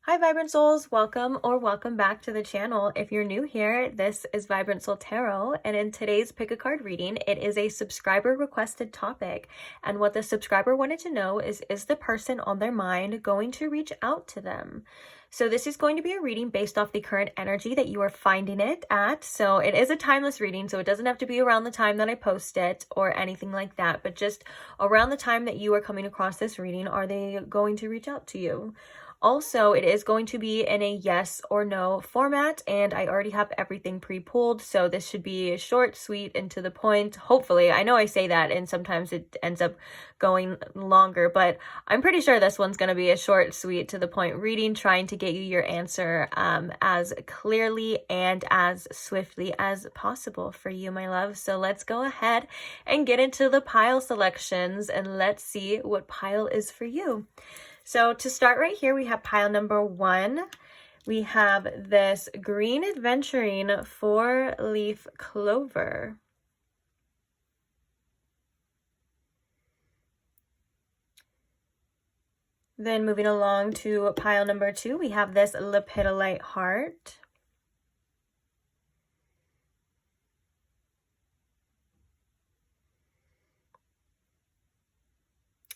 Hi Vibrant Souls, welcome or welcome back to the channel. If you're new here, this is Vibrant Soul Tarot, and in today's pick a card reading, it is a subscriber requested topic. And what the subscriber wanted to know is the person on their mind going to reach out to them? So this is going to be a reading based off the current energy that you are finding it at. So it is a timeless reading, so it doesn't have to be around the time that I post it or anything like that, but just around the time that you are coming across this reading, are they going to reach out to you? Also, it is going to be in a yes or no format, and I already have everything pre-pulled, so this should be short, sweet, and to the point. Hopefully, I know I say that, and sometimes it ends up going longer, but I'm pretty sure this one's going to be a short, sweet, to the point reading, trying to get you your answer as clearly and as swiftly as possible for you, my love. So let's go ahead and get into the pile selections, and let's see what pile is for you. So to start right here, we have pile number 1. We have this green adventuring 4-leaf clover. Then moving along to pile number 2, we have this lepidolite heart.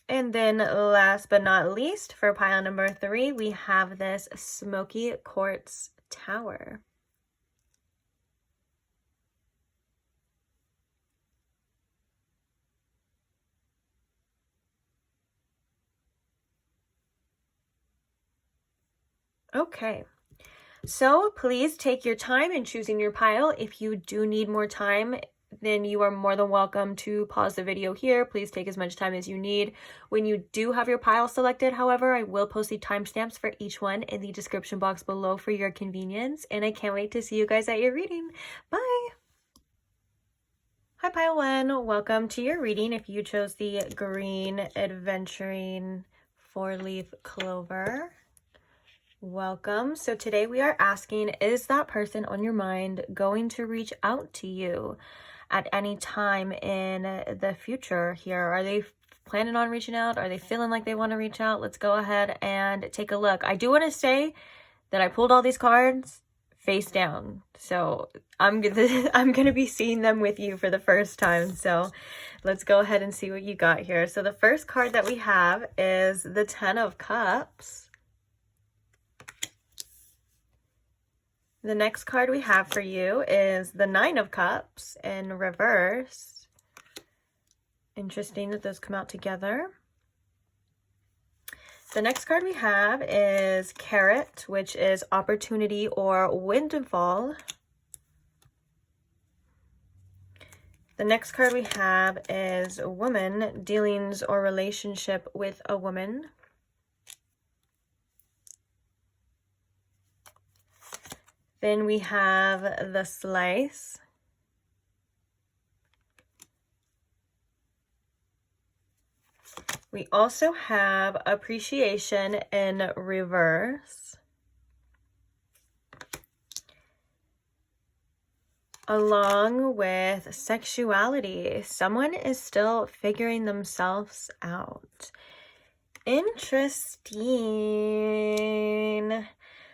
And then last but not least, for pile number 3, we have this smoky quartz tower. Okay, so please take your time in choosing your pile. If you do need more time, then you are more than welcome to pause the video here. Please take as much time as you need. When you do have your pile selected, however, I will post the timestamps for each one in the description box below for your convenience, and I can't wait to see you guys at your reading. Bye! Hi Pile 1, welcome to your reading. If you chose the green adventuring 4-leaf clover, welcome. So today we are asking, is that person on your mind going to reach out to you at any time in the future here? Are they planning on reaching out? Are they feeling like they want to reach out? Let's go ahead and take a look. I do want to say that I pulled all these cards face down, so I'm gonna be seeing them with you for the first time. So let's go ahead and see what you got here. So the first card that we have is the 10 of Cups. The next card we have for you is the 9 of Cups in reverse. Interesting that those come out together. The next card we have is Carrot, which is opportunity or windfall. The next card we have is Woman, dealings or relationship with a woman. Then we have the Slice. We also have Appreciation in reverse. Along with Sexuality. Someone is still figuring themselves out. Interesting.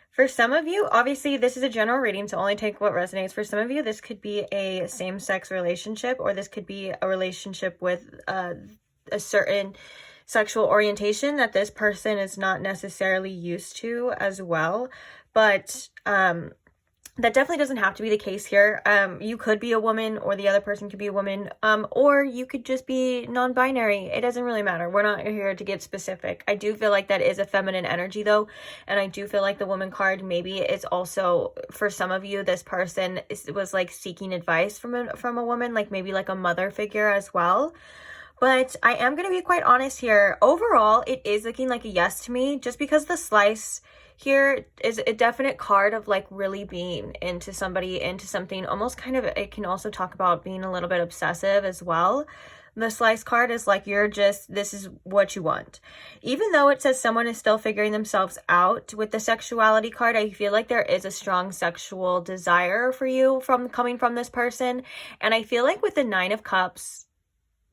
For some of you, obviously this is a general reading, so only take what resonates. For some of you, this could be a same-sex relationship, or this could be a relationship with a certain sexual orientation that this person is not necessarily used to as well. But that definitely doesn't have to be the case here. You could be a woman, or the other person could be a woman, or you could just be non-binary. It doesn't really matter. We're not here to get specific. I do feel like that is a feminine energy though, and I do feel like the woman card, maybe it's also, for some of you, this person was like seeking advice from a woman, like maybe like a mother figure as well. But I am going to be quite honest here. Overall, it is looking like a yes to me, just because the Slice here is a definite card of like really being into somebody, into something, almost kind of, it can also talk about being a little bit obsessive as well. The Slice card is like, you're just, this is what you want. Even though it says someone is still figuring themselves out, with the Sexuality card, I feel like there is a strong sexual desire for you coming from this person. And I feel like with the 9 of Cups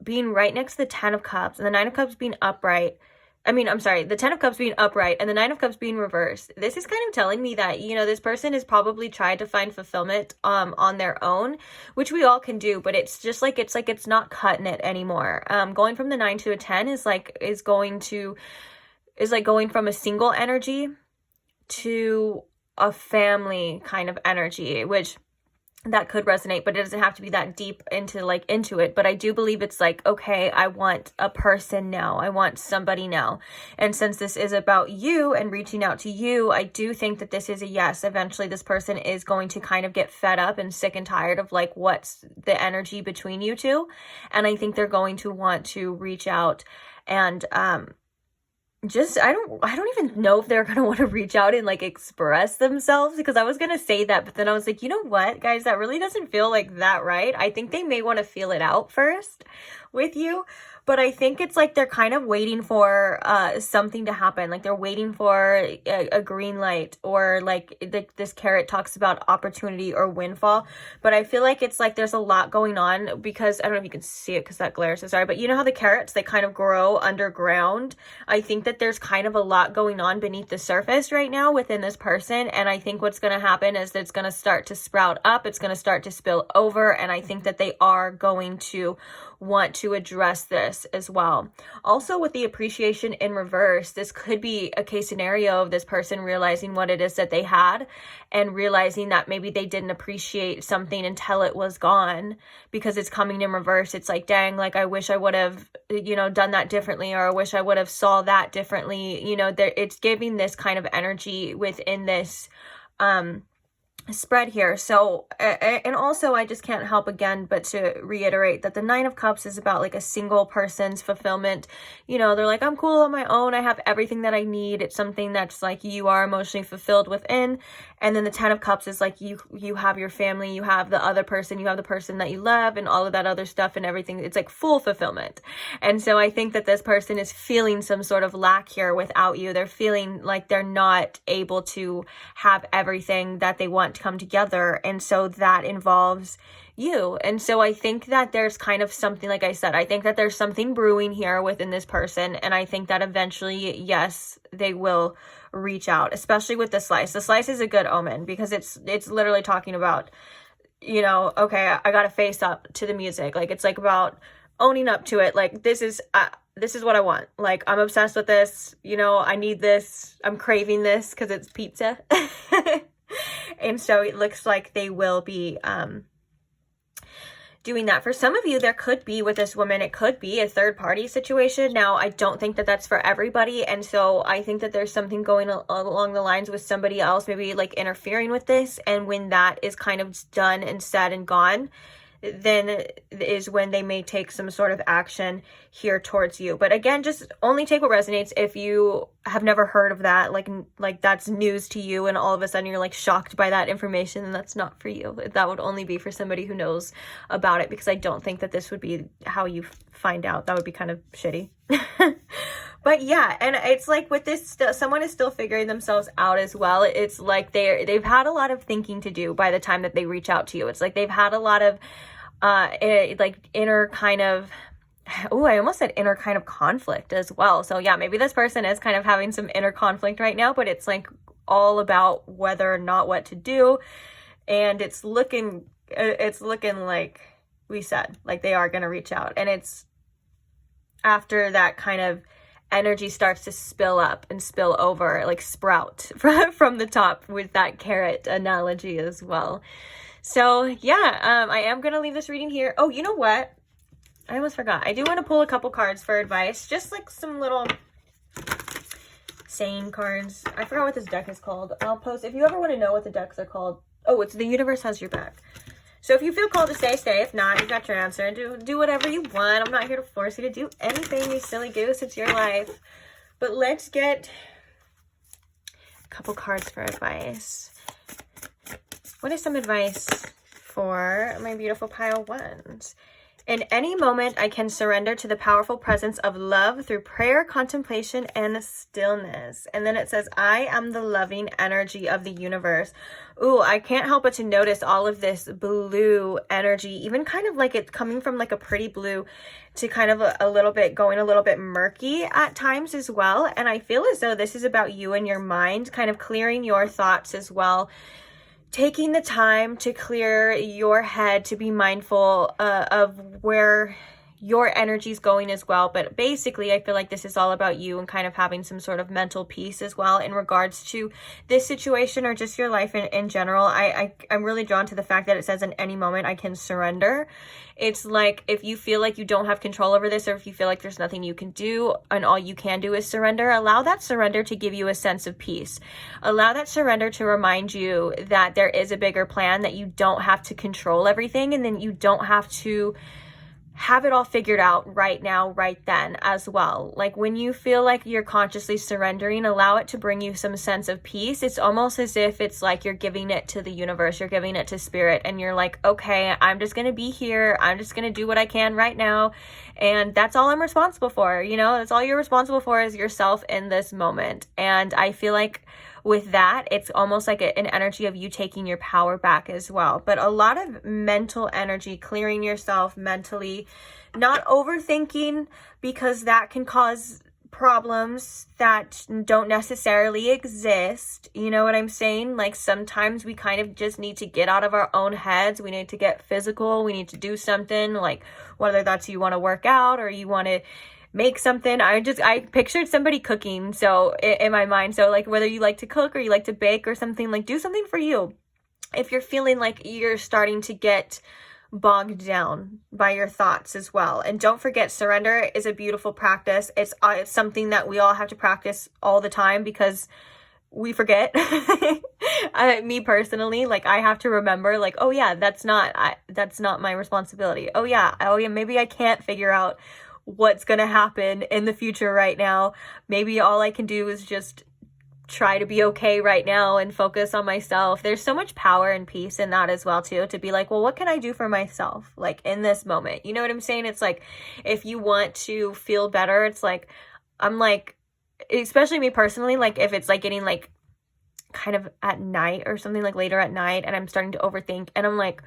being right next to the 10 of Cups and the 9 of Cups being upright, I'm sorry, the 10 of Cups being upright and the 9 of Cups being reversed. This is kind of telling me that, you know, this person has probably tried to find fulfillment on their own, which we all can do, but it's just like it's not cutting it anymore. Going from the 9 to a 10 is like going from a single energy to a family kind of energy, which that could resonate, but it doesn't have to be that deep into it. But I do believe it's like, okay, I want a person now. I want somebody now. And since this is about you and reaching out to you, I do think that this is a yes. Eventually this person is going to kind of get fed up and sick and tired of like what's the energy between you two. And I think they're going to want to reach out and I don't even know if they're going to want to reach out and like express themselves, because I was going to say that, but then I was like, you know what, guys, that really doesn't feel like that, right? I think they may want to feel it out first with you, but I think it's like they're kind of waiting for something to happen. Like they're waiting for a green light, or like this carrot talks about opportunity or windfall. But I feel like it's like there's a lot going on, because I don't know if you can see it because that glare, so sorry. But you know how the carrots, they kind of grow underground? I think that there's kind of a lot going on beneath the surface right now within this person. And I think what's going to happen is that it's going to start to sprout up. It's going to start to spill over. And I think that they are going to want to address this as well. Also, with the appreciation in reverse, this could be a case scenario of this person realizing what it is that they had and realizing that maybe they didn't appreciate something until it was gone, because it's coming in reverse. It's like, dang, like I wish I would have, you know, done that differently, or I wish I would have saw that differently. You know, it's giving this kind of energy within this spread here. So and also I just can't help again but to reiterate that the 9 of Cups is about like a single person's fulfillment. You know, they're like, I'm cool on my own, I have everything that I need. It's something that's like you are emotionally fulfilled within. And then the 10 of Cups is like you have your family, you have the other person, you have the person that you love, and all of that other stuff and everything. It's like full fulfillment. And so I think that this person is feeling some sort of lack here without you. They're feeling like they're not able to have everything that they want to come together, and so that involves you. And so I think that there's kind of something, like I said, I think that there's something brewing here within this person, and I think that eventually, yes, they will reach out, especially with the slice. The slice is a good omen, because it's literally talking about, you know, okay, I gotta face up to the music. Like it's like about owning up to it. Like this is what I want. Like I'm obsessed with this, you know, I need this, I'm craving this because it's pizza. And so it looks like they will be doing that. For some of you, there could be, with this woman, it could be a third party situation. Now, I don't think that that's for everybody. And so I think that there's something going along the lines with somebody else, maybe like interfering with this. And when that is kind of done and said and gone, then is when they may take some sort of action here towards you. But again, just only take what resonates. If you have never heard of that, like that's news to you, and all of a sudden you're like shocked by that information, then that's not for you. That would only be for somebody who knows about it, because I don't think that this would be how you find out. That would be kind of shitty. But yeah, and it's like with this, someone is still figuring themselves out as well. It's like they've had a lot of thinking to do by the time that they reach out to you. It's like they've had a lot of like inner kind of, I almost said inner kind of conflict as well. So yeah, maybe this person is kind of having some inner conflict right now, but it's like all about whether or not what to do. And it's looking like we said, like they are going to reach out. And it's after that kind of energy starts to spill up and spill over, like sprout from the top, with that carrot analogy as well. So yeah, I am going to leave this reading here. Oh, you know what? I almost forgot. I do want to pull a couple cards for advice. Just like some little sane cards. I forgot what this deck is called. I'll post, if you ever want to know what the decks are called. Oh, it's The Universe Has Your Back. So if you feel called to stay, stay. If not, you got your answer. Do whatever you want. I'm not here to force you to do anything, you silly goose. It's your life. But let's get a couple cards for advice. What is some advice for my beautiful pile ones? In any moment, I can surrender to the powerful presence of love through prayer, contemplation, and stillness. And then it says, I am the loving energy of the universe. Ooh, I can't help but to notice all of this blue energy, even kind of like it coming from like a pretty blue to kind of a little bit going a little bit murky at times as well. And I feel as though this is about you and your mind, kind of clearing your thoughts as well. Taking the time to clear your head, to be mindful of where your energy is going as well. But basically, I feel like this is all about you and kind of having some sort of mental peace as well in regards to this situation or just your life in general. I'm really drawn to the fact that it says in any moment I can surrender. It's like if you feel like you don't have control over this, or if you feel like there's nothing you can do and all you can do is surrender, allow that surrender to give you a sense of peace. Allow that surrender to remind you that there is a bigger plan, that you don't have to control everything, and then you don't have to have it all figured out right now, right then as well. Like when you feel like you're consciously surrendering, allow it to bring you some sense of peace. It's almost as if it's like you're giving it to the universe, you're giving it to spirit, and you're like, okay, I'm just going to be here. I'm just going to do what I can right now. And that's all I'm responsible for. You know, that's all you're responsible for is yourself in this moment. And I feel like with that, it's almost like an energy of you taking your power back as well. But a lot of mental energy, clearing yourself mentally, not overthinking, because that can cause problems that don't necessarily exist. You know what I'm saying? Like sometimes we kind of just need to get out of our own heads. We need to get physical. We need to do something, like whether that's you want to work out or you want to make something. I pictured somebody cooking, so in my mind. So like whether you like to cook or you like to bake or something, like do something for you. If you're feeling like you're starting to get bogged down by your thoughts as well. And don't forget, surrender is a beautiful practice. It's something that we all have to practice all the time because we forget. Me personally, like I have to remember, like, oh yeah, that's not my responsibility. Oh yeah, maybe I can't figure out what's going to happen in the future right now. Maybe all I can do is just try to be okay right now and focus on myself. There's so much power and peace in that as well too, to be like, well, what can I do for myself like in this moment? You know what I'm saying? It's like if you want to feel better, it's like I'm like, especially me personally, like if it's like getting like kind of at night or something, like later at night, and I'm starting to overthink, and I'm like,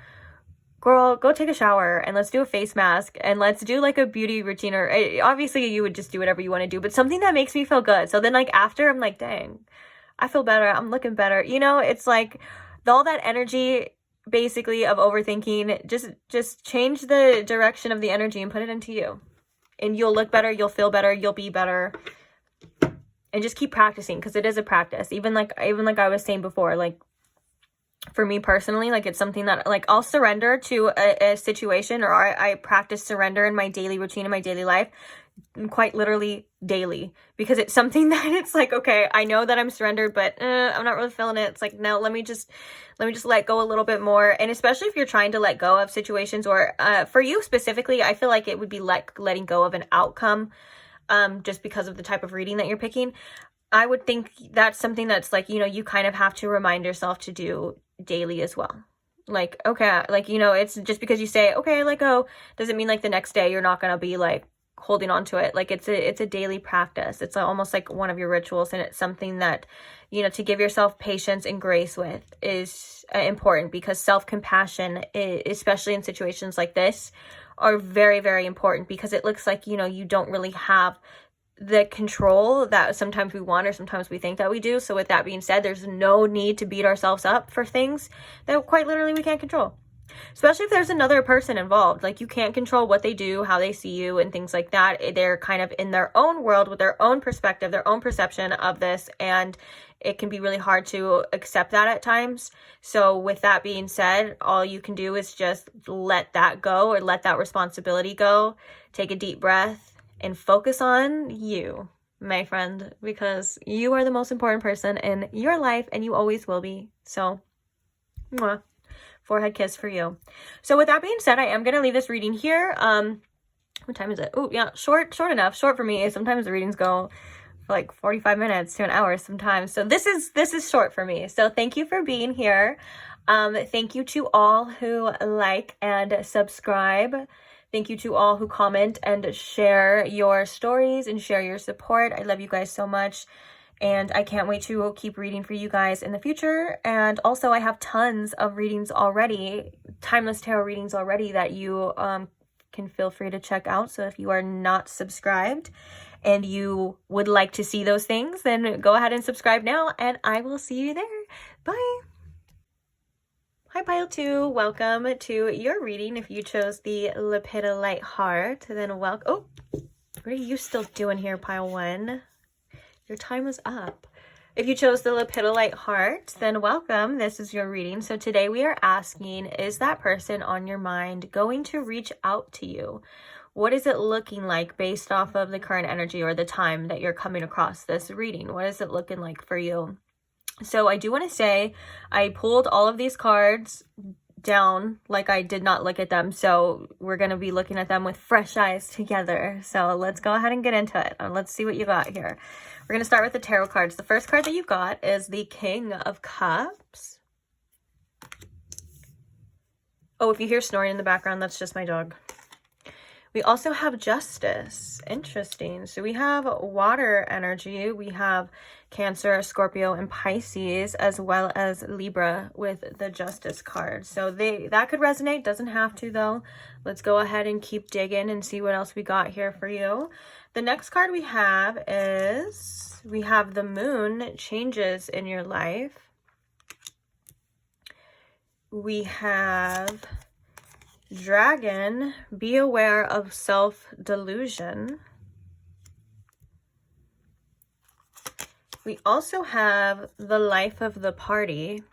girl, go take a shower and let's do a face mask and let's do like a beauty routine, or obviously you would just do whatever you want to do, but something that makes me feel good. So then like after I'm like, dang, I feel better. I'm looking better. You know, it's like all that energy basically of overthinking, just change the direction of the energy and put it into you, and you'll look better. You'll feel better. You'll be better. And just keep practicing, because it is a practice. Even like I was saying before, like for me personally, like it's something that like I'll surrender to a situation, or I practice surrender in my daily routine, in my daily life, quite literally daily, because it's something that it's like, okay, I know that I'm surrendered, but I'm not really feeling it. It's like, no, let me just let go a little bit more. And especially if you're trying to let go of situations, or for you specifically, I feel like it would be letting go of an outcome, just because of the type of reading that you're picking. I would think that's something that's like, you know, you kind of have to remind yourself to do daily as well. Like, okay, like, you know, it's just because you say, okay, I let go, doesn't mean like the next day you're not going to be like holding on to it. Like it's a daily practice. It's almost like one of your rituals, and it's something that, you know, to give yourself patience and grace with is important, because self-compassion, especially in situations like this, are very, very important, because it looks like, you know, you don't really have the control that sometimes we want, or sometimes we think that we do. So with that being said, there's no need to beat ourselves up for things that quite literally we can't control, especially if there's another person involved. Like you can't control what they do, how they see you, and things like that. They're kind of in their own world with their own perspective, their own perception of this, and it can be really hard to accept that at times. So with that being said, all you can do is just let that go, or let that responsibility go. Take a deep breath and focus on you, my friend, because you are the most important person in your life, and you always will be. So, mwah, forehead kiss for you. So with that being said, I am going to leave this reading here. What time is it? Oh, yeah, short enough. Short for me. Sometimes the readings go for like 45 minutes to an hour sometimes. So this is short for me. So thank you for being here. Thank you to all who like and subscribe Thank you to all who comment and share your stories and share your support. I love you guys so much. And I can't wait to keep reading for you guys in the future. And also I have tons of readings already, timeless tarot readings already that you can feel free to check out. So if you are not subscribed and you would like to see those things, then go ahead and subscribe now and I will see you there. Bye. Hi Pile 2, welcome to your reading. If you chose the Lepidolite Heart, then welcome. Oh, what are you still doing here, Pile 1? Your time was up. If you chose the Lepidolite Heart, then welcome. This is your reading. So today we are asking, is that person on your mind going to reach out to you? What is it looking like based off of the current energy or the time that you're coming across this reading? What is it looking like for you? So I do want to say I pulled all of these cards down like I did not look at them. So we're going to be looking at them with fresh eyes together. So let's go ahead and get into it. And let's see what you got here. We're going to start with the tarot cards. The first card that you got is the King of Cups. Oh, if you hear snoring in the background, that's just my dog. We also have Justice. Interesting. So we have water energy. We have Cancer, Scorpio, and Pisces, as well as Libra with the Justice card. So that could resonate. Doesn't have to, though. Let's go ahead and keep digging and see what else we got here for you. The next card we have is, we have the Moon, changes in your life. We have Dragon, be aware of self-delusion. We also have the Life of the Party.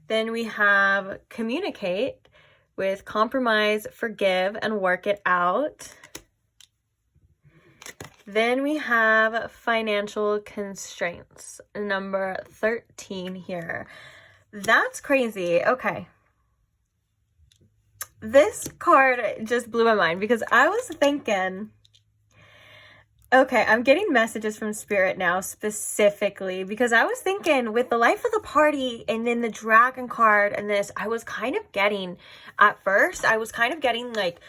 Then we have Communicate with Compromise, Forgive, and Work It Out. Then we have Financial Constraints, number 13 here. That's crazy. Okay. This card just blew my mind because I was thinking, okay, I'm getting messages from Spirit now specifically because I was thinking with the Life of the Party and then the Dragon card and this, I was kind of getting, at first, I was kind of getting like,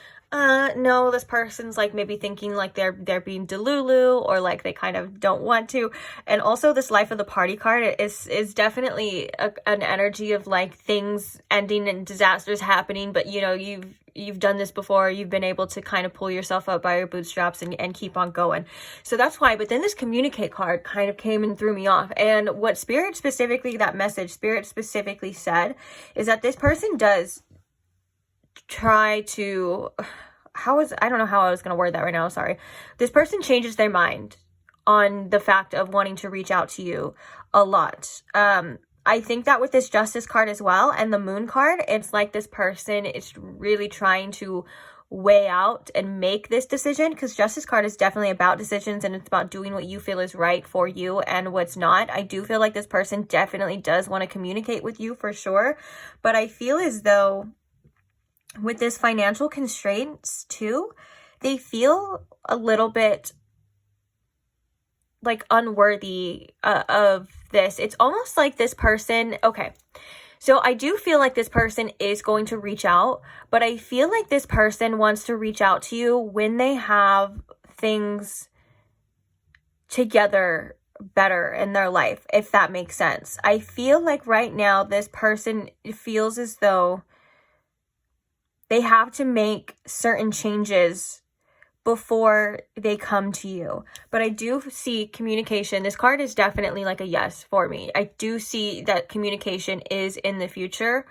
no, this person's like maybe thinking like they're being delulu or like they kind of don't want to. And also this Life of the Party card is definitely an energy of like things ending and disasters happening. But you know, you've done this before. You've been able to kind of pull yourself up by your bootstraps and keep on going. So that's why. But then this Communicate card kind of came and threw me off. And what Spirit specifically, that message Spirit specifically said is that this person does try to, I don't know how I was going to word that right now, sorry. This person changes their mind on the fact of wanting to reach out to you a lot. I think that with this Justice card as well and the Moon card, it's like this person is really trying to weigh out and make this decision, because Justice card is definitely about decisions and it's about doing what you feel is right for you and what's not. I do feel like this person definitely does want to communicate with you for sure, but I feel as though with this financial constraints too, they feel a little bit like unworthy of this. It's almost like this person, okay, so I do feel like this person is going to reach out, but I feel like this person wants to reach out to you when they have things together better in their life, if that makes sense. I feel like right now this person feels as though they have to make certain changes before they come to you. But I do see communication. This card is definitely like a yes for me. I do see that communication is in the future,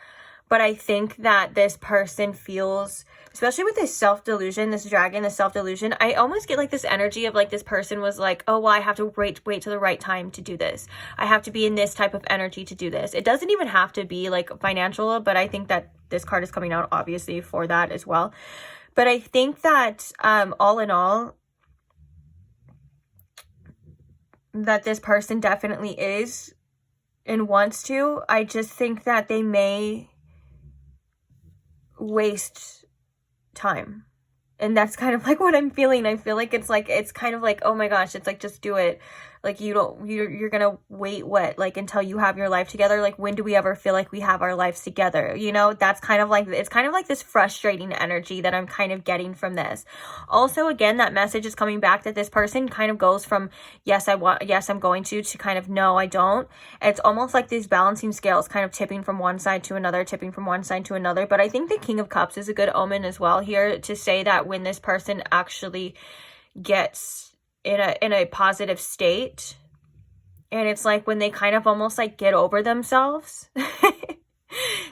but I think that this person feels, especially with this self-delusion, this dragon, this self-delusion, I almost get like this energy of like this person was like, oh, well, I have to wait till the right time to do this. I have to be in this type of energy to do this. It doesn't even have to be like financial, but I think that this card is coming out obviously for that as well. But I think that all in all, that this person definitely is and wants to. I just think that they may waste time. And that's kind of like what I'm feeling. I feel like it's kind of like, oh my gosh, it's like, just do it. Like, you're gonna wait, what, like, until you have your life together? Like, when do we ever feel like we have our lives together? You know, that's kind of like, it's kind of like this frustrating energy that I'm kind of getting from this. Also, again, that message is coming back that this person kind of goes from, yes, I'm going to kind of, no, I don't. And it's almost like these balancing scales kind of tipping from one side to another, tipping from one side to another. But I think the King of Cups is a good omen as well here, to say that when this person actually gets in a positive state, and it's like when they kind of almost like get over themselves,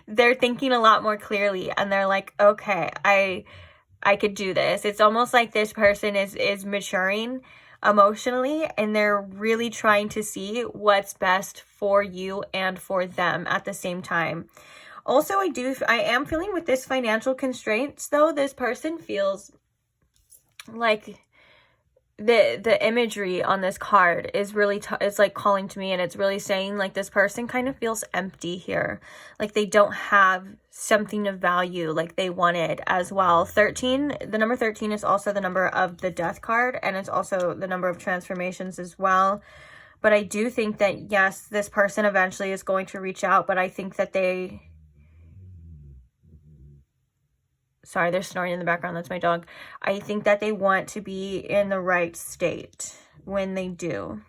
they're thinking a lot more clearly, and they're like, okay, I could do this. It's almost like this person is maturing emotionally, and they're really trying to see what's best for you and for them at the same time. Also, I am feeling with this financial constraints though, this person feels like the imagery on this card is really it's like calling to me, and it's really saying like this person kind of feels empty here, like they don't have something of value like they wanted as well. The number 13 is also the number of the Death card, and it's also the number of transformations as well. But I do think that, yes, this person eventually is going to reach out, but I think that sorry, they're snoring in the background. That's my dog. I think that they want to be in the right state when they do.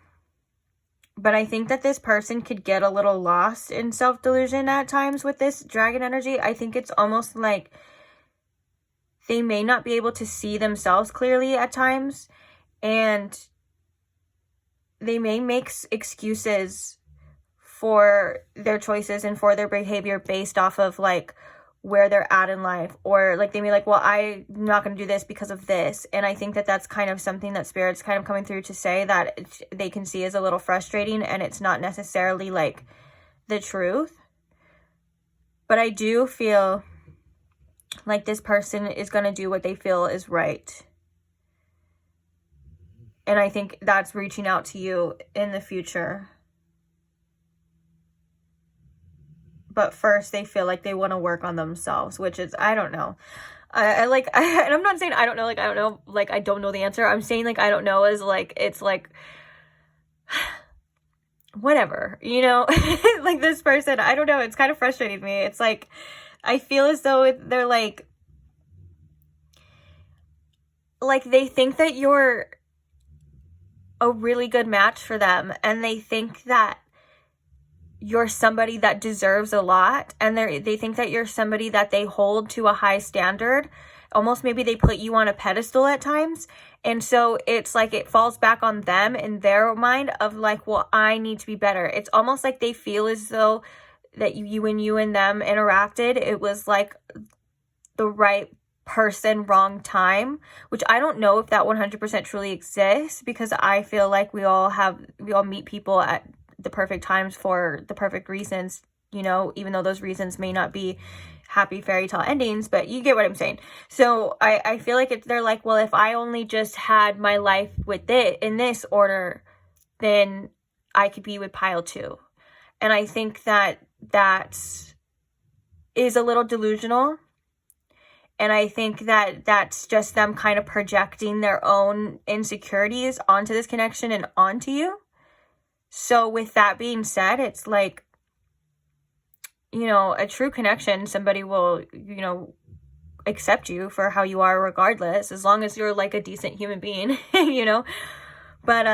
But I think that this person could get a little lost in self-delusion at times with this dragon energy. I think it's almost like they may not be able to see themselves clearly at times, and they may make excuses for their choices and for their behavior based off of like where they're at in life, or like they may like, well, I'm not going to do this because of this. And I think that that's kind of something that Spirit's kind of coming through to say that they can see as a little frustrating, and it's not necessarily like the truth. But I do feel like this person is going to do what they feel is right. And I think that's reaching out to you in the future. But first, they feel like they want to work on themselves, which is, I don't know. And I'm not saying I don't know, like, I don't know, like, I don't know the answer. I'm saying, like, I don't know is, like, it's, like, whatever, you know? Like, this person, I don't know, it's kind of frustrating me. It's, like, I feel as though they're, like, they think that you're a really good match for them, and they think that you're somebody that deserves a lot, and they think that you're somebody that they hold to a high standard. Almost maybe they put you on a pedestal at times, and so it's like it falls back on them in their mind of like, well, I need to be better. It's almost like they feel as though that when you and them interacted, it was like the right person, wrong time, which I don't know if that 100% truly exists, because I feel like we all meet people at the perfect times for the perfect reasons, you know, even though those reasons may not be happy fairy tale endings, but you get what I'm saying. So I feel like they're like, well, if I only just had my life with it in this order, then I could be with pile 2. And I think that is a little delusional. And I think that that's just them kind of projecting their own insecurities onto this connection and onto you. So with that being said, it's like, you know, a true connection, somebody will, you know, accept you for how you are regardless, as long as you're like a decent human being, you know. But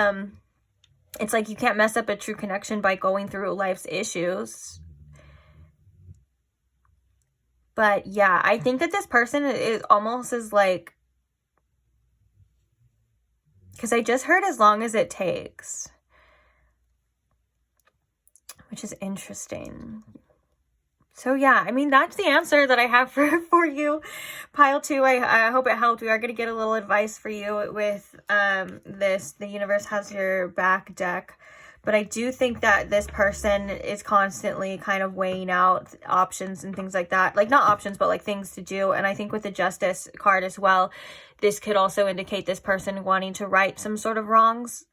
it's like you can't mess up a true connection by going through life's issues. But yeah, I think that this person is almost as like, because I just heard as long as it takes, which is interesting. So yeah, I mean, that's the answer that I have for you, pile 2. I hope it helped. We are going to get a little advice for you with this. The universe has your back deck. But I do think that this person is constantly kind of weighing out options and things like that. Like, not options, but like things to do. And I think with the Justice card as well, this could also indicate this person wanting to right some sort of wrongs.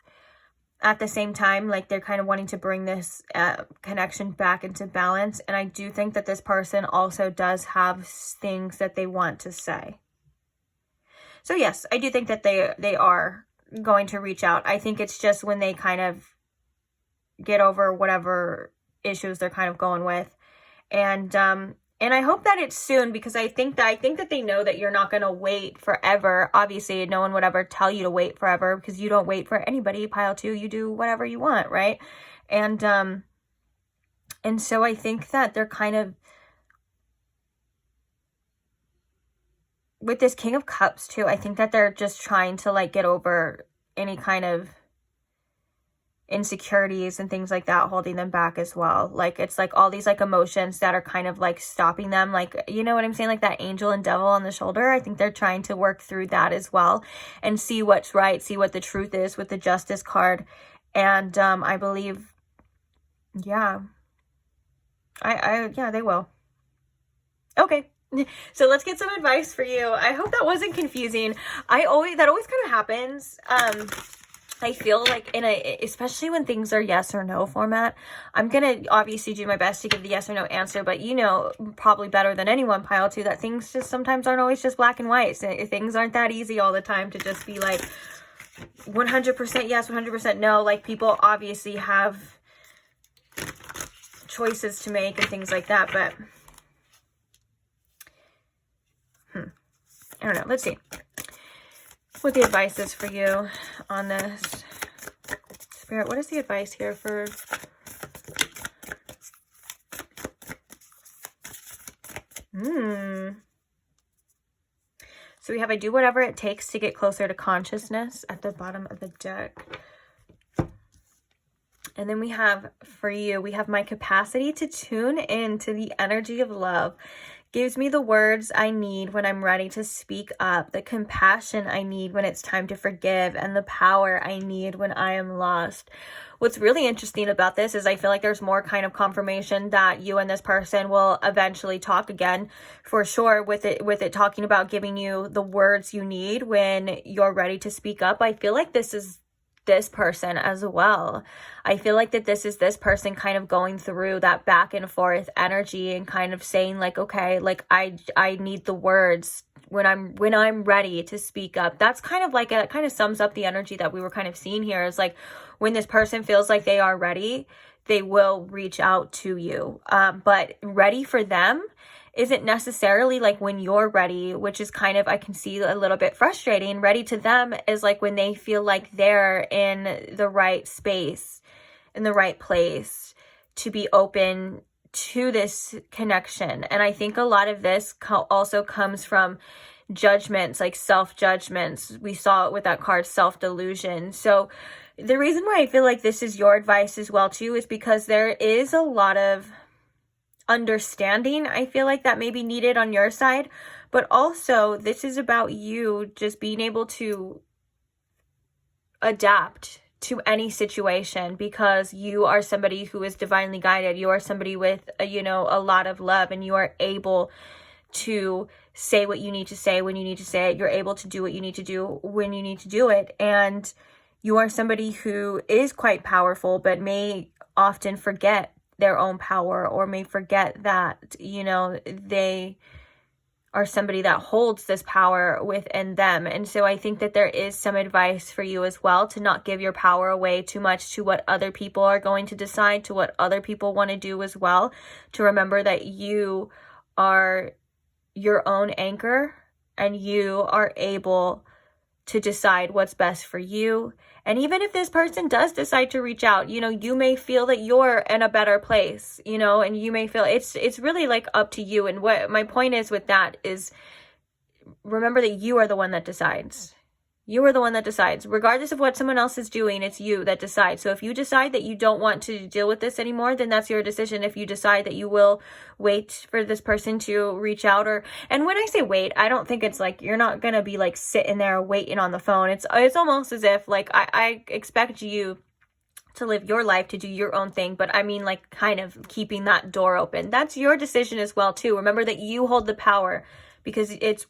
At the same time, like, they're kind of wanting to bring this connection back into balance. And I do think that this person also does have things that they want to say. So yes, I do think that they are going to reach out. I think it's just when they kind of get over whatever issues they're kind of going with. And I hope that it's soon, because I think that they know that you're not going to wait forever. Obviously, no one would ever tell you to wait forever, because you don't wait for anybody. Pile 2, you do whatever you want, right? And so I think that they're kind of, with this King of Cups too, I think that they're just trying to like get over any kind of insecurities and things like that holding them back as well. Like, it's like all these like emotions that are kind of like stopping them, like, you know what I'm saying, like that angel and devil on the shoulder. I think they're trying to work through that as well and see what's right, see what the truth is with the Justice card. And I believe, yeah, yeah, they will. Okay, so let's get some advice for you. I hope that wasn't confusing. That always kind of happens. I feel like especially when things are yes or no format, I'm going to obviously do my best to give the yes or no answer, but you know, probably better than anyone, Pile 2, that things just sometimes aren't always just black and white. So things aren't that easy all the time to just be like 100% yes, 100% no. Like, people obviously have choices to make and things like that, but I don't know. Let's see what the advice is for you on this. Spirit, what is the advice here for So we have, I do whatever it takes to get closer to consciousness at the bottom of the deck. And then we have, for you, we have my capacity to tune in to the energy of love. Gives me the words I need when I'm ready to speak up, the compassion I need when it's time to forgive, and the power I need when I am lost. What's really interesting about this is I feel like there's more kind of confirmation that you and this person will eventually talk again, for sure, with it talking about giving you the words you need when you're ready to speak up. I feel like this is this person as well. I feel like that this is this person kind of going through that back and forth energy and kind of saying like, okay, like I need the words when I'm ready to speak up. That's kind of like it kind of sums up the energy that we were kind of seeing here, is like when this person feels like they are ready, they will reach out to you. But ready for them isn't necessarily like when you're ready, which is kind of, I can see a little bit frustrating. Ready to them is like when they feel like they're in the right space, in the right place to be open to this connection. And I think a lot of this also comes from judgments, like self-judgments. We saw it with that card, self-delusion. So the reason why I feel like this is your advice as well too is because there is a lot of understanding, I feel like, that may be needed on your side, but also this is about you just being able to adapt to any situation, because you are somebody who is divinely guided. You are somebody with a lot of love, and you are able to say what you need to say when you need to say it. You're able to do what you need to do when you need to do it, and you are somebody who is quite powerful but may often forget their own power, or may forget that, they are somebody that holds this power within them. And so I think that there is some advice for you as well, to not give your power away too much to what other people are going to decide, to what other people want to do as well. To remember that you are your own anchor, and you are able to decide what's best for you. And even if this person does decide to reach out, you may feel that you're in a better place, and you may feel it's really like up to you. And what my point is with that is, remember that you are the one that decides. You are the one that decides. Regardless of what someone else is doing, it's you that decides. So if you decide that you don't want to deal with this anymore, then that's your decision. If you decide that you will wait for this person to reach out, and when I say wait, I don't think it's like you're not going to be like sitting there waiting on the phone. It's almost as if like I expect you to live your life, to do your own thing, but I mean like kind of keeping that door open. That's your decision as well too. Remember that you hold the power, because it's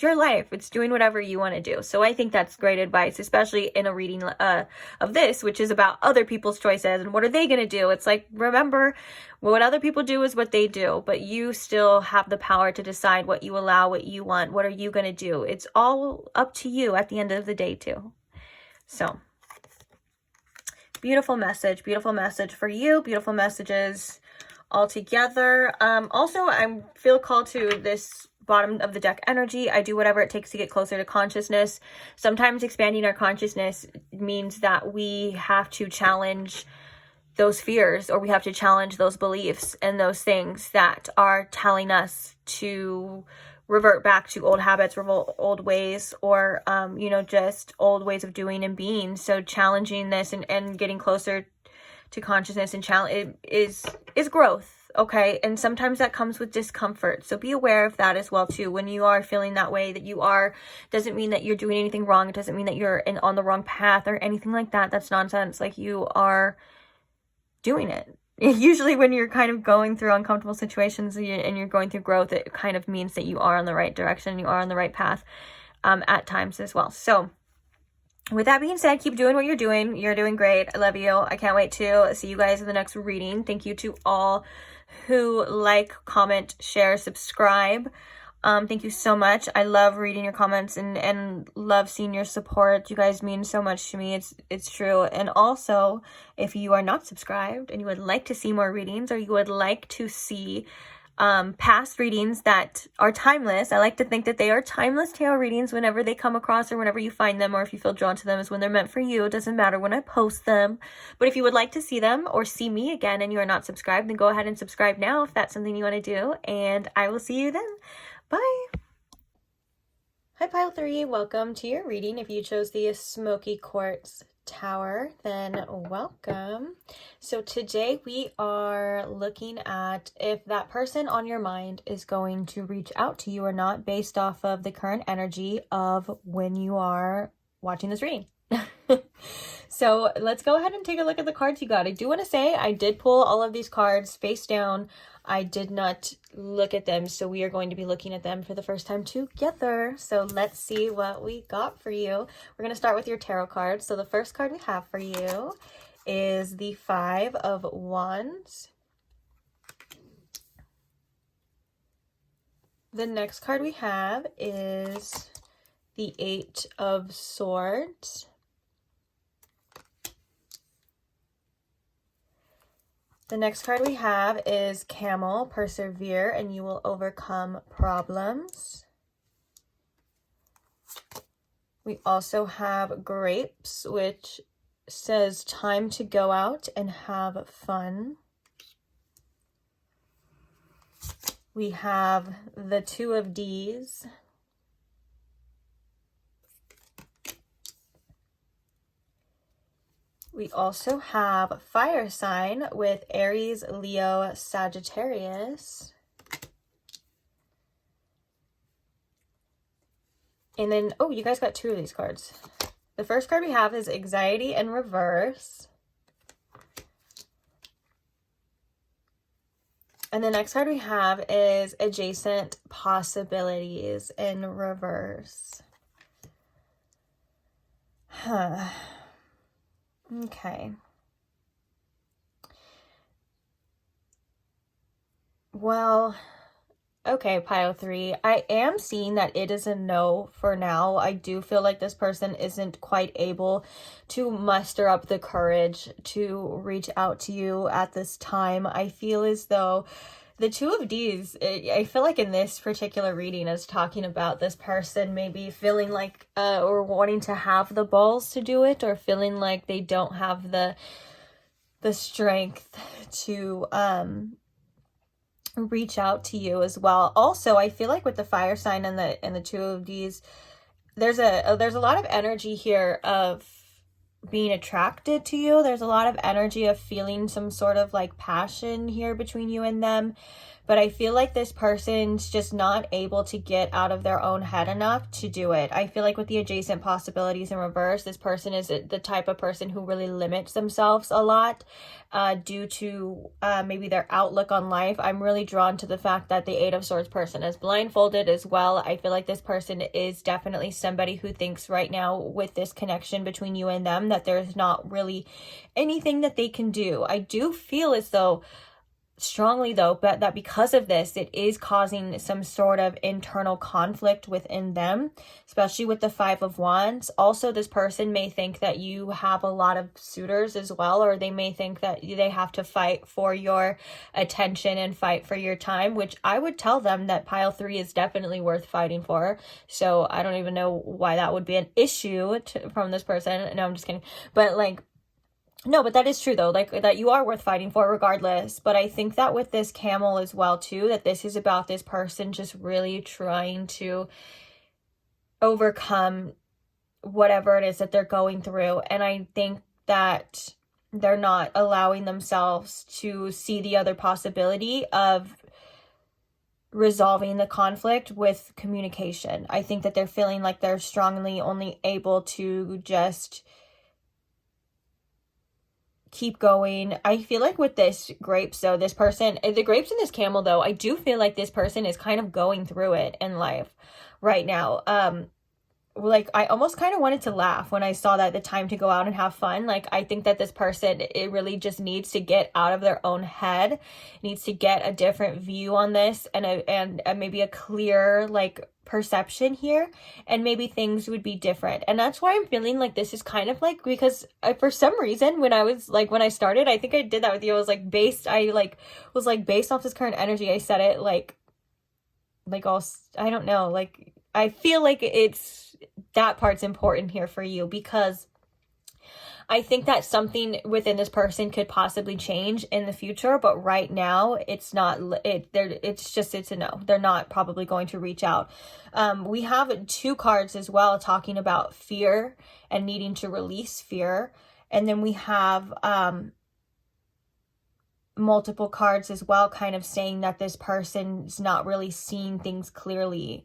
your life. It's doing whatever you want to do. So I think that's great advice, especially in a reading of this, which is about other people's choices and what are they going to do. It's like, remember, what other people do is what they do, but you still have the power to decide what you allow, what you want. What are you going to do? It's all up to you at the end of the day too. So beautiful message for you, beautiful messages all together. Also, I feel called to this bottom of the deck energy. I do whatever it takes to get closer to consciousness. Sometimes expanding our consciousness means that we have to challenge those fears, or we have to challenge those beliefs and those things that are telling us to revert back to old habits, old ways, or you know, just old ways of doing and being. So challenging this and getting closer to consciousness and challenge is growth. Okay, and sometimes that comes with discomfort, so be aware of that as well too. When you are feeling that way, that you are, doesn't mean that you're doing anything wrong. It doesn't mean that you're on the wrong path or anything like that. That's nonsense. Like, you are doing it. Usually when you're kind of going through uncomfortable situations and you're going through growth, it kind of means that you are on the right direction, you are on the right path at times as well. So with that being said, keep doing what you're doing. You're doing great. I love you. I can't wait to see you guys in the next reading. Thank you to all who like, comment, share, subscribe. Thank you so much. I love reading your comments and love seeing your support. You guys mean so much to me. It's true. And also, if you are not subscribed and you would like to see more readings, or you would like to see past readings that are timeless, I like to think that they are timeless tarot readings whenever they come across, or whenever you find them, or if you feel drawn to them, is when they're meant for you. It doesn't matter when I post them. But if you would like to see them or see me again and you are not subscribed, then go ahead and subscribe now if that's something you want to do. And I will see you then. Bye. Hi, Pile 3. Welcome to your reading. If you chose the Smoky Quartz Tower, then welcome. So today we are looking at if that person on your mind is going to reach out to you or not, based off of the current energy of when you are watching this reading. So let's go ahead and take a look at the cards you got. I do want to say I did pull all of these cards face down. I did not look at them, so we are going to be looking at them for the first time together. So let's see what we got for you. We're going to start with your tarot cards. So the first card we have for you is the Five of Wands. The next card we have is the Eight of Swords. The next card we have is Camel, persevere and you will overcome problems. We also have Grapes, which says time to go out and have fun. We have the Two of D's. We also have Fire sign with Aries, Leo, Sagittarius. And then, oh, you guys got two of these cards. The first card we have is Anxiety in reverse. And the next card we have is Adjacent Possibilities in reverse. Okay. Well, okay, Pile 3. I am seeing that it is a no for now. I do feel like this person isn't quite able to muster up the courage to reach out to you at this time. I feel as though the Two of D's, I feel like in this particular reading is talking about this person maybe feeling like or wanting to have the balls to do it, or feeling like they don't have the strength to reach out to you as well. Also, I feel like with the Fire sign and the Two of D's, there's a lot of energy here of being attracted to you. There's a lot of energy of feeling some sort of like passion here between you and them. But I feel like this person's just not able to get out of their own head enough to do it. I feel like with the Adjacent Possibilities in reverse, this person is the type of person who really limits themselves a lot due to maybe their outlook on life. I'm really drawn to the fact that the Eight of Swords person is blindfolded as well. I feel like this person is definitely somebody who thinks right now with this connection between you and them that there's not really anything that they can do. I do feel as though strongly though, but that because of this, it is causing some sort of internal conflict within them, especially with the 5 of Wands. Also, this person may think that you have a lot of suitors as well, or they may think that they have to fight for your attention and fight for your time, which I would tell them that pile 3 is definitely worth fighting for. So I don't even know why that would be an issue from this person. No, I'm just kidding. But like, no, but that is true though, like that you are worth fighting for regardless. But I think that with this camel as well too, that this is about this person just really trying to overcome whatever it is that they're going through. And I think that they're not allowing themselves to see the other possibility of resolving the conflict with communication. I think that they're feeling like they're strongly only able to just keep going. I feel like with this grapes though, this person, the grapes and this camel though, I do feel like this person is kind of going through it in life right now. Like I almost kind of wanted to laugh when I saw that the time to go out and have fun. Like I think that this person, it really just needs to get out of their own head, needs to get a different view on this and maybe a clear like perception here, and maybe things would be different. And that's why I'm feeling like this is kind of like, because for some reason when I started, I think I did that with you, I was like based off this current energy. I said it like all, I don't know, like I feel like it's that part's important here for you, because I think that something within this person could possibly change in the future, but right now it's not. It's a no. They're not probably going to reach out. We have 2 cards as well talking about fear and needing to release fear, and then we have multiple cards as well, kind of saying that this person's not really seeing things clearly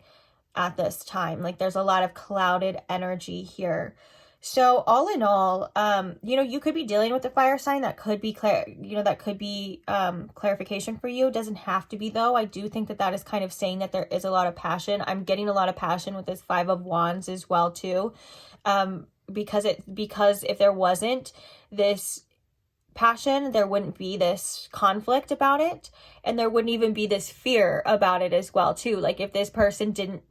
at this time. Like there's a lot of clouded energy here. So all in all, you could be dealing with a fire sign. That could be clarification for you. It doesn't have to be though. I do think that is kind of saying that there is a lot of passion. I'm getting a lot of passion with this 5 of Wands as well too. Because if there wasn't this passion, there wouldn't be this conflict about it, and there wouldn't even be this fear about it as well too. Like if this person didn't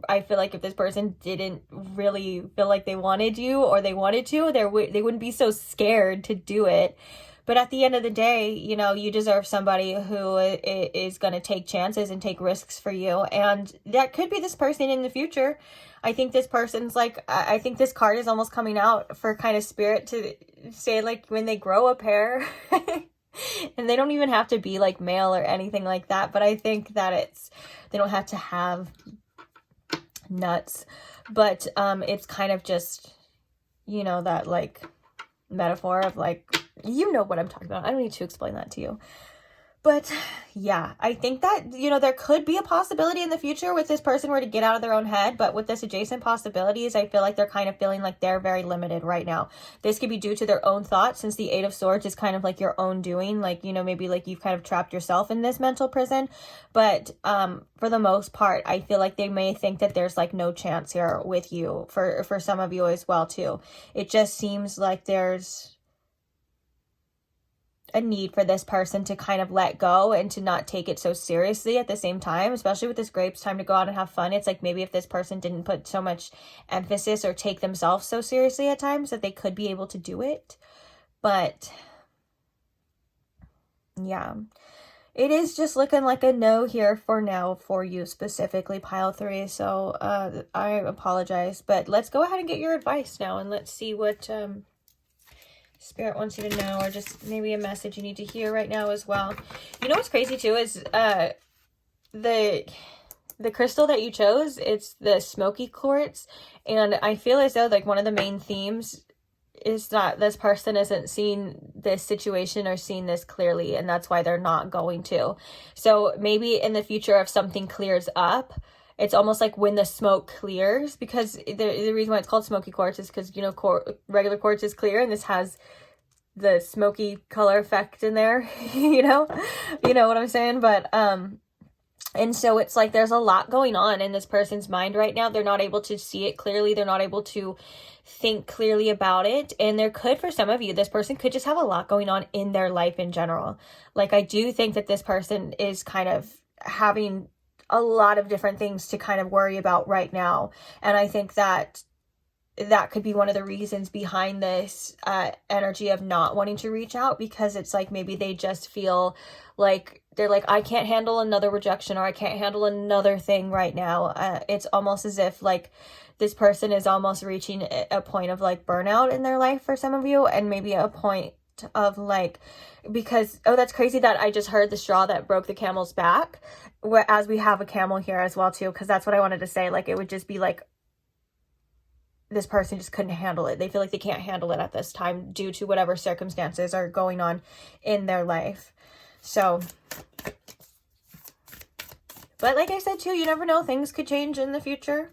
really feel like they wanted you or they wanted to, they wouldn't be so scared to do it. But at the end of the day, you deserve somebody who is going to take chances and take risks for you. And that could be this person in the future. I think this person's like, I think this card is almost coming out for kind of spirit to say like when they grow a pair. And they don't even have to be like male or anything like that. But I think that they don't have to have nuts. But it's kind of just, that like metaphor of like, what I'm talking about. I don't need to explain that to you. But yeah, I think that, there could be a possibility in the future with this person were to get out of their own head. But with this adjacent possibilities, I feel like they're kind of feeling like they're very limited right now. This could be due to their own thoughts, since the 8 of Swords is kind of like your own doing. Like, maybe like you've kind of trapped yourself in this mental prison. But for the most part, I feel like they may think that there's like no chance here with you for some of you as well too. It just seems like there's a need for this person to kind of let go and to not take it so seriously at the same time, especially with this grapes time to go out and have fun. It's like maybe if this person didn't put so much emphasis or take themselves so seriously at times, that they could be able to do it. But yeah, it is just looking like a no here for now for you specifically, pile 3. So I apologize, but let's go ahead and get your advice now, and let's see what Spirit wants you to know, or just maybe a message you need to hear right now as well. What's crazy too is the crystal that you chose, it's the smoky quartz, and I feel as though like one of the main themes is that this person isn't seeing this situation or seeing this clearly, and that's why they're not going to. So maybe in the future, if something clears up, it's almost like when the smoke clears, because the reason why it's called smoky quartz is because, regular quartz is clear, and this has the smoky color effect in there, you know what I'm saying? But And so it's like there's a lot going on in this person's mind right now. They're not able to see it clearly. They're not able to think clearly about it. And there could, for some of you, this person could just have a lot going on in their life in general. Like, I do think that this person is kind of having a lot of different things to kind of worry about right now. And I think that that could be one of the reasons behind this energy of not wanting to reach out, because it's like maybe they just feel like they're like, I can't handle another rejection, or I can't handle another thing right now. It's almost as if like this person is almost reaching a point of like burnout in their life for some of you, and maybe a point of like, because, oh, that's crazy that I just heard the straw that broke the camel's back, as we have a camel here as well too, because that's what I wanted to say. Like, it would just be like, this person just couldn't handle it. They feel like they can't handle it at this time due to whatever circumstances are going on in their life. So, but like I said too, you never know, things could change in the future.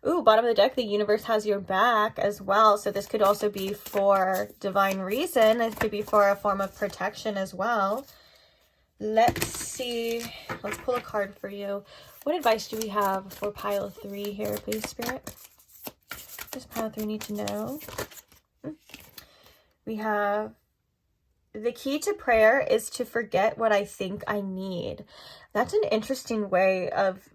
Ooh, bottom of the deck, the universe has your back as well. So this could also be for divine reason. It could be for a form of protection as well. Let's see. Let's pull a card for you. What advice do we have for pile 3 here, please, Spirit? What does pile 3 need to know? We have, the key to prayer is to forget what I think I need. That's an interesting way of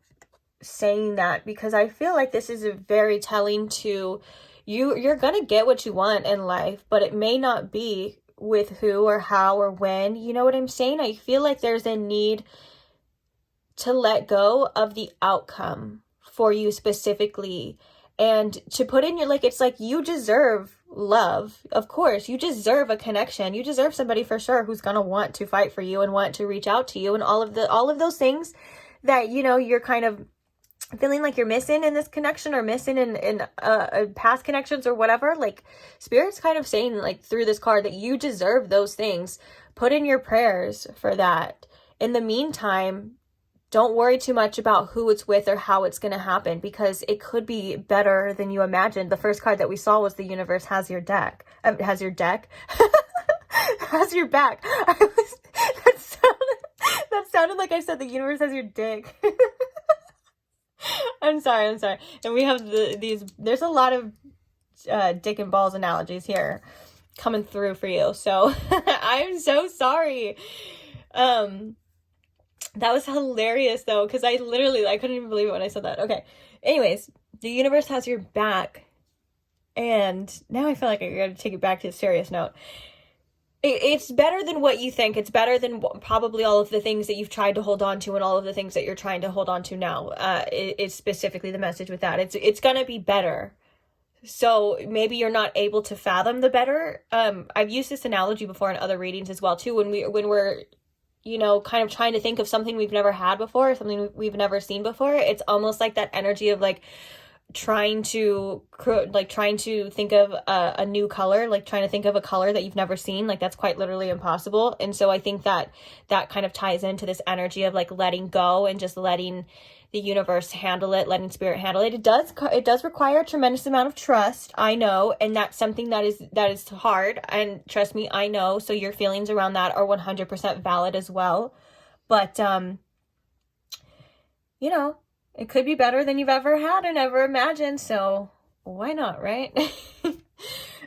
saying that, because I feel like this is a very telling to you. You're gonna get what you want in life, but it may not be with who or how or when. You know what I'm saying? I feel like there's a need to let go of the outcome for you specifically, and to put in your, like, it's like you deserve love. Of course, you deserve a connection. You deserve somebody for sure who's gonna want to fight for you and want to reach out to you, and all of those things that, you know, you're kind of feeling like you're missing in this connection, or missing in past connections or whatever. Like, Spirit's kind of saying, like, through this card, that you deserve those things. Put in your prayers for that. In the meantime, don't worry too much about who it's with or how it's going to happen, because it could be better than you imagined. The first card that we saw was the universe has your deck. Has your deck? Has your back. That sounded like I said the universe has your dick. I'm sorry. And we have there's a lot of dick and balls analogies here coming through for you. So I'm so sorry. That was hilarious though, because I couldn't even believe it when I said that. Okay. Anyways, the universe has your back. And now I feel like I gotta take it back to a serious note. It's better than what you think. It's better than probably all of the things that you've tried to hold on to, and all of the things that you're trying to hold on to now. It's specifically the message with that. It's gonna be better. So maybe you're not able to fathom the better. I've used this analogy before in other readings as well too. When we're, you know, kind of trying to think of something we've never had before, something we've never seen before. It's almost like that energy of like trying to think of a new color, like trying to think of a color that you've never seen. Like, that's quite literally impossible. And so I think that kind of ties into this energy of like letting go and just letting the universe handle it, letting spirit handle it. It does require a tremendous amount of trust, I know, and that's something that is hard, and trust me, I know. So your feelings around that are 100% valid as well. But you know, it could be better than you've ever had and ever imagined, so why not, right?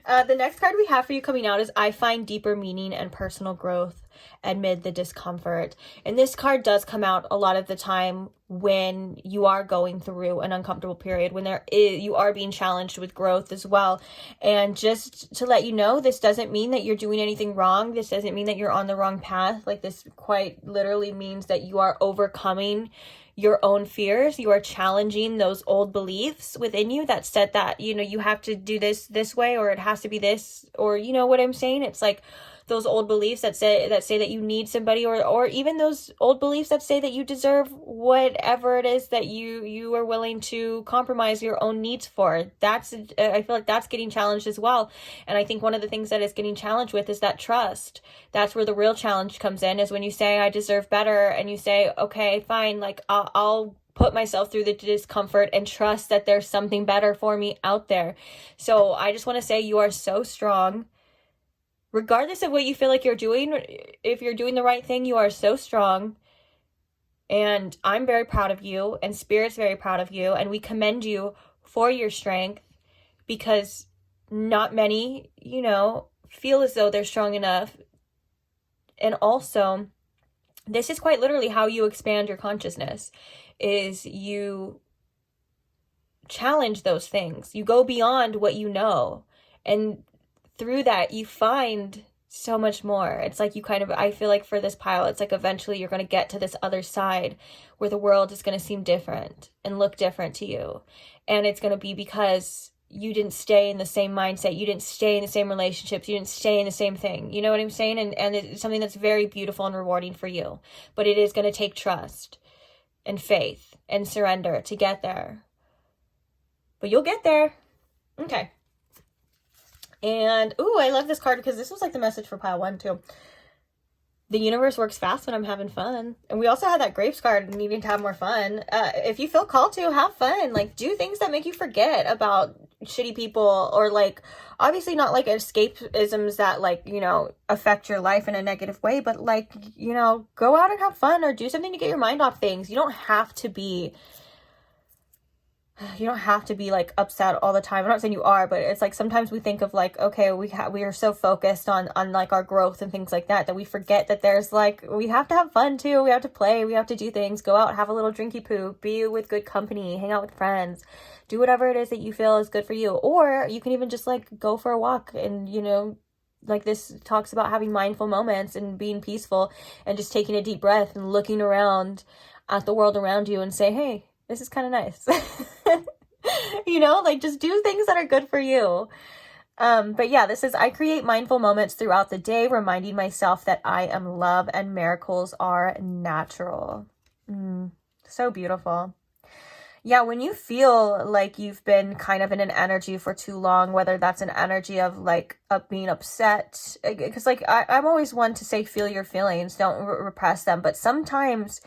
The next card we have for you coming out is I find deeper meaning and personal growth amid the discomfort. And this card does come out a lot of the time when you are going through an uncomfortable period, when you are being challenged with growth as well. And just to let you know, this doesn't mean that you're doing anything wrong. This doesn't mean that you're on the wrong path. Like, this quite literally means that you are overcoming your own fears. You are challenging those old beliefs within you that said that, you know, you have to do this way, or it has to be this, or, you know what I'm saying? It's like those old beliefs that say that you need somebody, or even those old beliefs that say that you deserve whatever it is that you are willing to compromise your own needs for. I feel like that's getting challenged as well. And I think one of the things that is getting challenged with is that trust. That's where the real challenge comes in, is when you say I deserve better, and you say, okay, fine, like I'll put myself through the discomfort and trust that there's something better for me out there. So I just want to say you are so strong. Regardless of what you feel like you're doing, if you're doing the right thing, you are so strong. And I'm very proud of you, and Spirit's very proud of you, and we commend you for your strength, because not many, you know, feel as though they're strong enough. And also, this is quite literally how you expand your consciousness, is you challenge those things. You go beyond what you know. And through that, you find so much more. It's like you kind of, I feel like for this pile, it's like eventually you're going to get to this other side where the world is going to seem different and look different to you. And it's going to be because you didn't stay in the same mindset. You didn't stay in the same relationships. You didn't stay in the same thing. You know what I'm saying? And it's something that's very beautiful and rewarding for you. But it is going to take trust and faith and surrender to get there. But you'll get there. Okay. And, ooh, I love this card because this was like the message for pile 1 too. The universe works fast when I'm having fun. And we also had that grapes card, needing to have more fun. If you feel called to, have fun. Like, do things that make you forget about shitty people, or like, obviously not like escapisms that like, you know, affect your life in a negative way, but like, you know, go out and have fun, or do something to get your mind off things. You don't have to be like upset all the time. I'm not saying you are, but it's like sometimes we think of like, okay, we are so focused on like our growth and things like that we forget that there's like, we have to have fun too. We have to play, we have to do things, go out, have a little drinky poo, be with good company, hang out with friends, do whatever it is that you feel is good for you. Or you can even just like go for a walk, and you know, like this talks about having mindful moments and being peaceful and just taking a deep breath and looking around at the world around you and say, hey, this is kind of nice. You know, like just do things that are good for you. But yeah, this is, I create mindful moments throughout the day, reminding myself that I am love and miracles are natural. So beautiful. Yeah, when you feel like you've been kind of in an energy for too long, whether that's an energy of like being upset, because like I'm always one to say, feel your feelings, don't repress them. But sometimes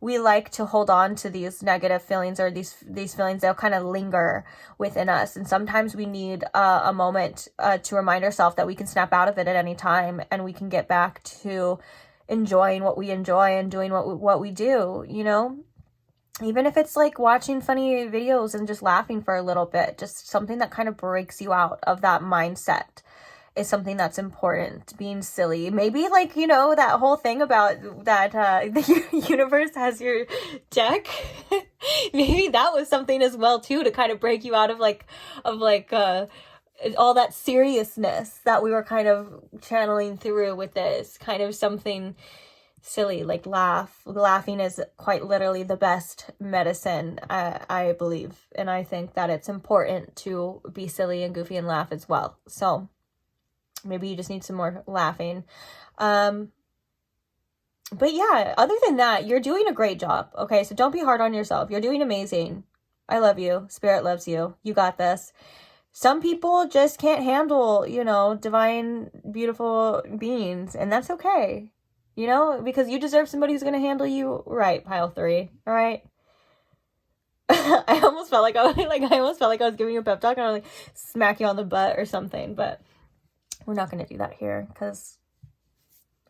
we like to hold on to these negative feelings, or these feelings, they'll kind of linger within us. And sometimes we need a moment to remind ourselves that we can snap out of it at any time, and we can get back to enjoying what we enjoy and doing what we do, you know? Even if it's like watching funny videos and just laughing for a little bit, just something that kind of breaks you out of that mindset is something that's important. Being silly. Maybe like, you know, that whole thing about that the universe has your deck. Maybe that was something as well too, to kind of break you out of all that seriousness that we were kind of channeling through with this. Kind of something silly, like laughing is quite literally the best medicine, I believe. And I think that it's important to be silly and goofy and laugh as well. So maybe you just need some more laughing. But yeah, other than that, you're doing a great job. Okay, so don't be hard on yourself. You're doing amazing. I love you. Spirit loves you. You got this. Some people just can't handle, you know, divine, beautiful beings, and that's okay. You know, because you deserve somebody who's going to handle you right, pile 3. All right. I almost felt like I was giving you a pep talk, and I was like smack you on the butt or something, but we're not going to do that here because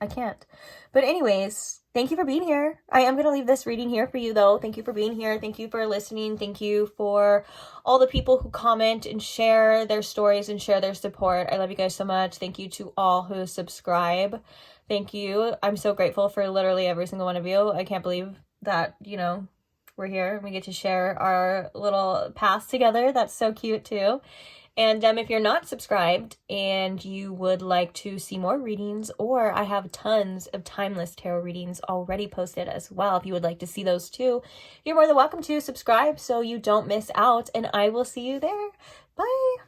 I can't. But anyways, thank you for being here. I am going to leave this reading here for you though. Thank you for being here. Thank you for listening. Thank you for all the people who comment and share their stories and share their support. I love you guys so much. Thank you to all who subscribe. Thank you. I'm so grateful for literally every single one of you. I can't believe that, you know, we're here. We get to share our little paths together. That's so cute too. And if you're not subscribed and you would like to see more readings, or I have tons of timeless tarot readings already posted as well, if you would like to see those too, you're more than welcome to subscribe so you don't miss out, and I will see you there. Bye.